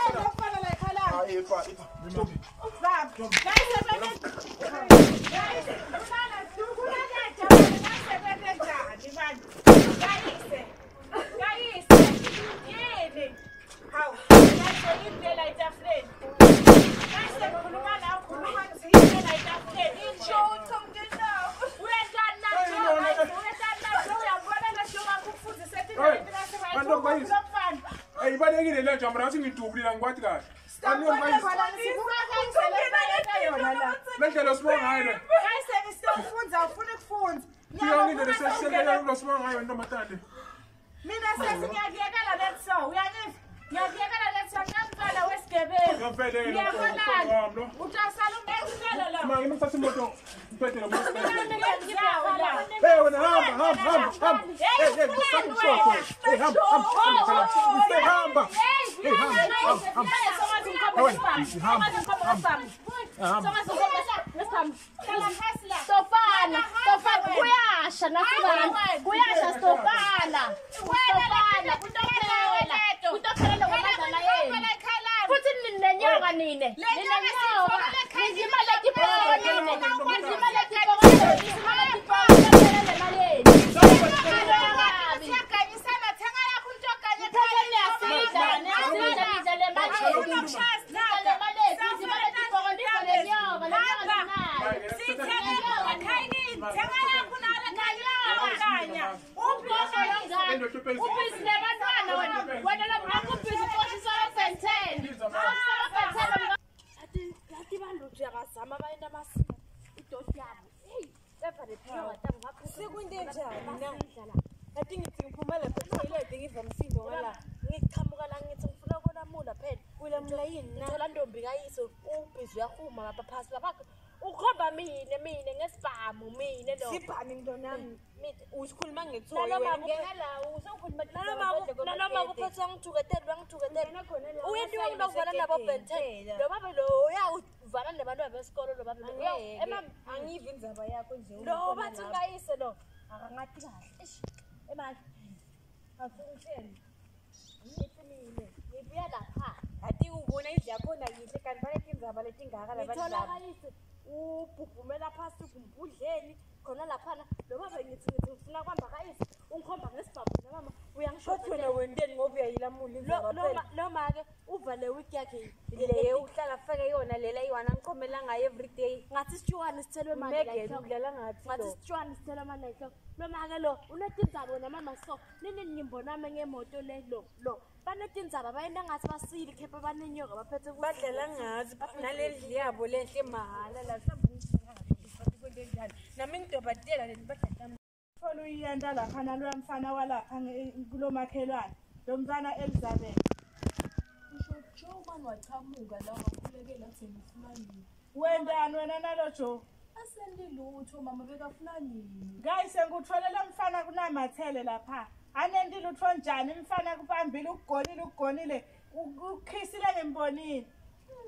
Guys, ngikutholela mfana kunamathele lapha. Anendile uthonjani mfana kuphambili ugonile ukukhisile ngembonini.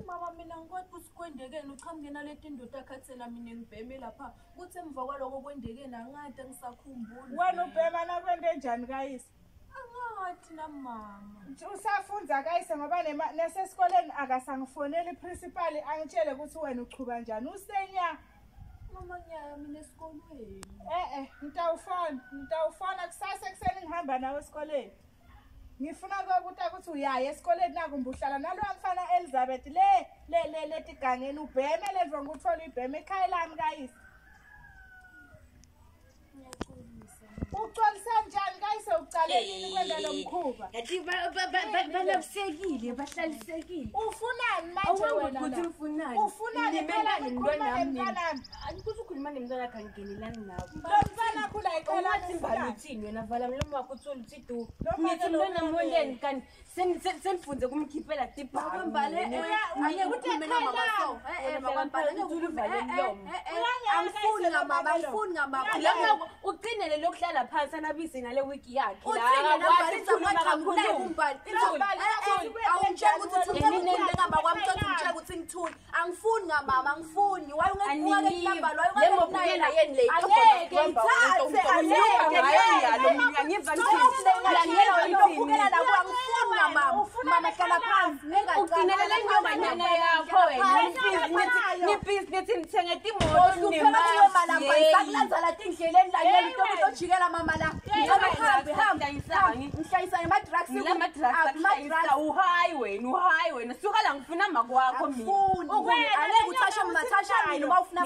mama mina ngikwathi usikwendekeni uqhamukena leti ndoda akhathela mina ngibheme lapha kuthi emva kwaloko kwendekeni angade ngisakhumbula wena ubhema nakwende njani kayise angathi namama usafunza kayise ngoba nesesikoleni akasangifoneli principal angitshele ukuthi wena uchuba njani usenya mama nyaya mina esikolweni ngitawufona kusasa ekuseni ngihamba nawe esikoleni ngifuna ukuthi uyaya esikoleni nakumbe uhlala naloya mfana Elizabeth le tigangeni ubheme lendvo nguthola ibheme ekhaya lami kayise uxolisa njani kayise ucale nini kwenda lo mkhuba yathi banabusekile bahlalisekile ufunani manje wena ukuthi ufunani ufunani phela nomntwana wami anikuthi ukhuluma nemntwana kangenelani nawe lo mfana khula eqala uthini wena vala mlomo wakho uthula uthi du ngithi mntwana moleni kanti senifunze kumkhiphela tibhambale ake ukhulume namama so bakwambale ngikuvale mlomo angifuni ngamama angifuni ngamama lapho uqinele lokuhlala phansi anabisi ngale wiki yakhe la akwazi ukukhuluma kumbali awungitshela ukuthi uthule ngaba kwamthatha ungitshela ukuthi ngithule angifuni ngamama angifuni waye ungekuwa ke number lo waye lemokuyela yeni le angeke ngithathe ngiva ngiyela la angifuni ngamama mama hlala phansi uqinele le nyobanyana yakho wena nibhizinisi nithenge imoto nemali sakulandzala tindleleni la yena into ojikela mama la hamba ngihlayisa ema-drugs uhayi wena suka la ngifuna makwakho angeke uthashe mathasha mina uma ufuna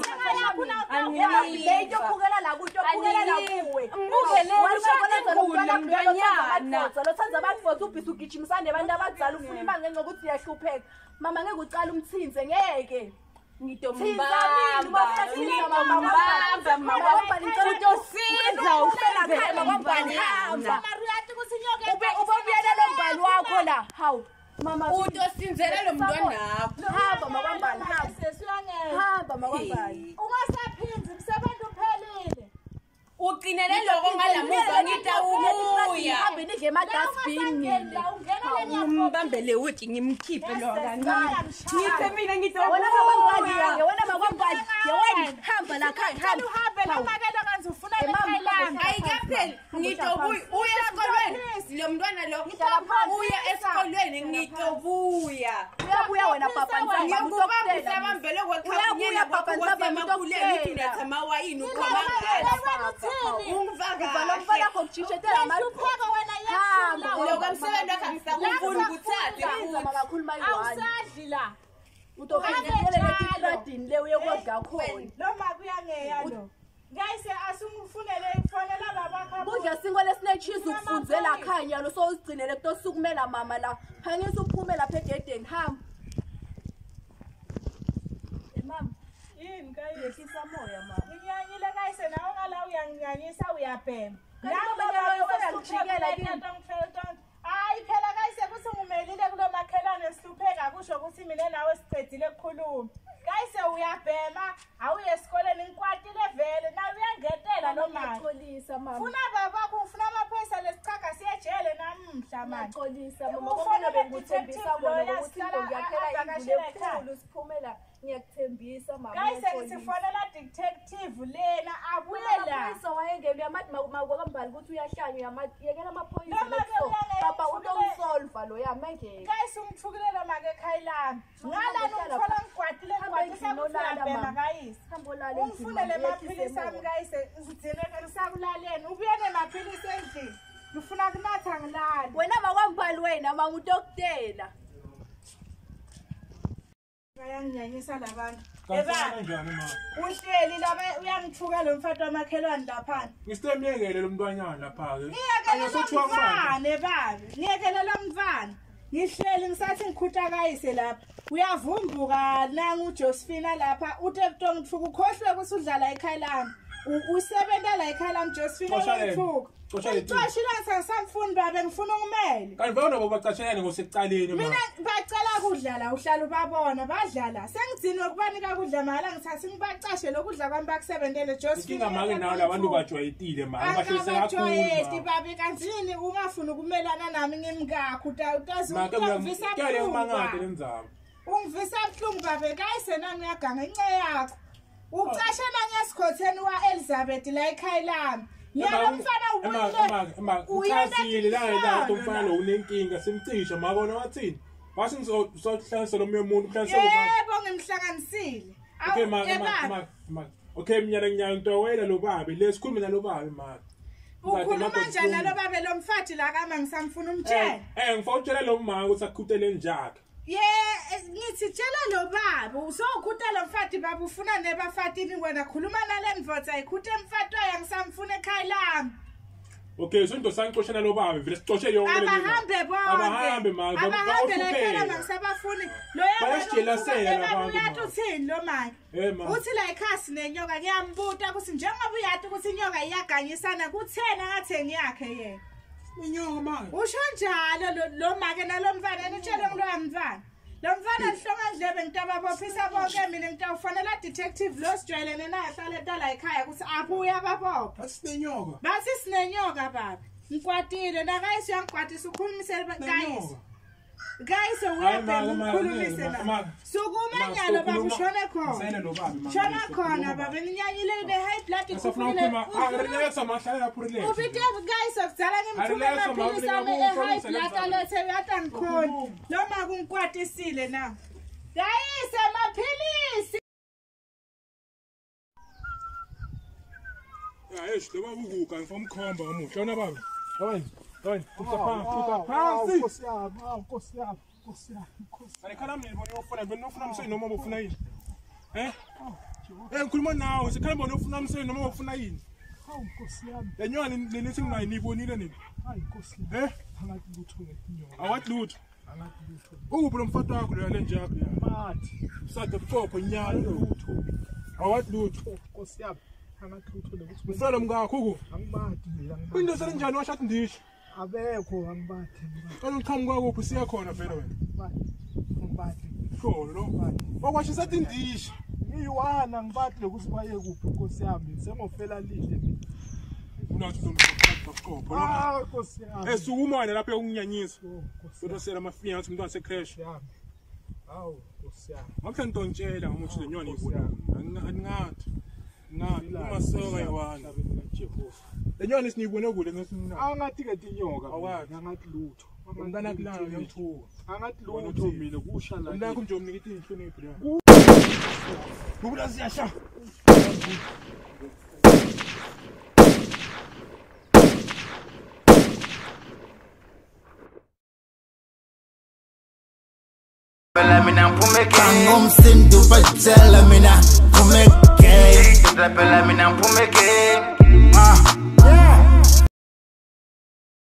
le into ophukela la kuto ophukela la kuwe lothanza abantu futhi ubhisa ugijimisane abantu abadala ufuna imali ngenxa yokuthi uyahlupheka mama ngeke ucala umthinze ngeke ubuyele mbali wakho la hawu mama utosinzela lo mntwanakho hamba makwambali hamba makwambali ungasaphinzi msebenzi uphelile uqinele lokho ngalamuva ngitawubuya hambe nidle emadustbin umbambele uthi ngimkhiphe lo kancane ngithe mina wena makwambali yewena hamba la khaya hamba uhambe lamakela kanzi ufuna ekhayilami ayikapheli ngitobuya uya esikolweni lo mntwana lo uya esikolweni ngitobuya uyabuya wena papa ngiyokubambisa bambele kwekhapunyela papa nsamakhuleni ithi nathama wayini ukhoma ungivakala umfana kho kujishetela upheka wena yefula lokho msebenzi wakhe ngisakufuna ukuthatha kakhulu mayiwani awusadli la utokhangelele etradini le uyekodla khona lo makuyangeya lo guys asungifunele ifonela babakho kudla singo lesinechisi ukufunzela khanya lo so uzigcinele kutosukumela mama la phangisa uphume lapha egedeni hamba mama yini kayise yehlisa moya mama nginyanyile kayise nawe ngala uyanginyanyisa uyabhema hayi phela kayise kuthi ngumelile kulo makhelane sihlupheka kusho ukuthi mina nawe siqedile ukukhuluma kayise uyabhema awuye esikoleni ngikwatile vele nawe uyangetela nomali xolisa mama funa babakho ufuna amaphoyisa lesichaga siyejele namhla manje xolisa mama kufuna benguthembisa bona ukuthi into ngiyakhela indlu ekhulu siphumela ngiyakuthembisa mama kayise ngisifonela detective lena abulela amaphoyisa wayengena uyamathi makwambali ukuthi uyahlanya uyamyekela amaphoyisa papa utomsolva lo yamangeke kayise umthukulela make ekhayilami ngalani umthola ngigwadile ngigwadisabema kayise umfunele maphilisi ami kayise ngidzineke ngisakulaleni ubuyele maphilisi endlini ngifuna kunatha ngilali wena makwambali wena mama udokotela bayanginyanyisa labantu kanjani ma uhleli laba uyangithuka lo mfati wamakhelwane lapha ngistemyekele lo mntwanyana lapha ke ngiyekele lo mfana ngihleli ngisathi ngikhutha kayise lapha uyavumbuka nangu Josephine lapha uTekutong Mthuku ukhohlwe ukuthi udlala ekhaya lami usebenza la ekhaya lami Josephine Mthuku Xoshila samfuni babe ngifuna ukumele kanti bona bobacashelane ngosekucaleni ma mina bacala kudlala uhlala ubabona badlala sengidzinwe ukubanika kudla mala ngithathi ngibacashe lokudla kwami bakusebenzele Josephine ingamake nawo labantu bajwayetile ma abashise kakhulu babe kanzini ungafuna ukumelana nami ngimngakho utazi ukuvisa ke umangade lenzaba ungivisa buhlungu babe kayisena ngiyaganga ince yakho ucashela ngesikhotheni wa-Elizabeth la ekhaya lami yena umfana ukhasile la umfana lo unenkinga simcisha makona wathini wathi ngizohlanganisela omunye umuntu yebo ngimhlanganisile okay mnyana into wena lo babe lesikhuluma nalo babe mama ukhuluma kanjani nalo babe lo mfathi la kama ngisamfuna umtshela ngifuna utshela lo mama ukuthi akukhutele njalo ngithi tshela lo baba usokhutela mfathi baba ufuna nebafatini wena khuluma nale mvodza ayikhuthe mfathi wayo ngisamfuna ekhaya lami okay so into sangicoshela lo baba vele sicoshe yonke abahambe bonke abahambe manje abahambe la ekhaya ngisabafuni lo bayasitshela sela abantu uyathi uthini lo manje uthi la ekhasi nenyoka ngiyambuta ukuthi njengoba uyathi ukuthi inyoka iyaganyisana kuthena ngathi ngiyakhe yena inyoka manje usho njalo lo make nalomfana utshele ngilo mfana lo mfana lihlonga ndlebe ngitaba bophisa bonke mina ngitawufonela detective lo sijwayelene naye hlale etala ekhaya ukuthi abuya babopha asinenyoka bathi sinenyoka baba ngikwatile nakayise uyangikwatisa ukhulumisele guys uyabheka la sukuma nyalo baba ushone khona shona khona baba ninyanyile ne high blood ubite guys okudzala ngimthumela amaphilisi ami high blood alethe yatangikhona noma kungikwatisile na guys amaphilisi lo baba ukuka ngifomkhomba omuhle wona baba yabani Nkosi yami. Anikhala mina ufuna benofuna umsebenzi noma ufuna yini? Ngikhuluma nawe, sikhamba bona ufuna umsebenzi noma ufuna yini? Hawu Nkosi yami. Lenyona lenithi ngayinibonile nini? Hayi Nkosi. Angathi lutho ngenyonga. Awathi lutho. Ukuphi lo mfato wakho lo lenje yakho ya? Mathi. Usade phopho nyalo lutho. Awathi lutho. Nkosi yami. Angathi lutho lokuthi usalo mngakho ku? Angibathi mina. Into selenjani washathi ndisho? Abekho angibathi. Qala uqhamuka kuphi siya khona vele wena? Angibathi. Kholo. Okwasho sathi ndisho. Ngiyiwana ngibathi lokuthi baye kuphi Nkosi yami. Sengofela lihle. Unathi umqopho. Nkosi yami. Esukuma lapha yokunyanyisa. Kodwa sela mafinya ukuthi umntwana secrash. Hawu Nkosi yami. Ngakho ntontshela ukuthi lenyoni ibona. Angathi. Uma soka yiwana Jehova. Lenyoni sinibone kude ngesimna. Angathi ke tinyoka. Angathi lutho. Umntana kulana uyamthuka. Angathi lutho mina kusha la. Umntana nje umnika inhlonipho la. Ukula siyasha. Mina mpumeke ngomsindu batshela mina mpumeke mina mpumeke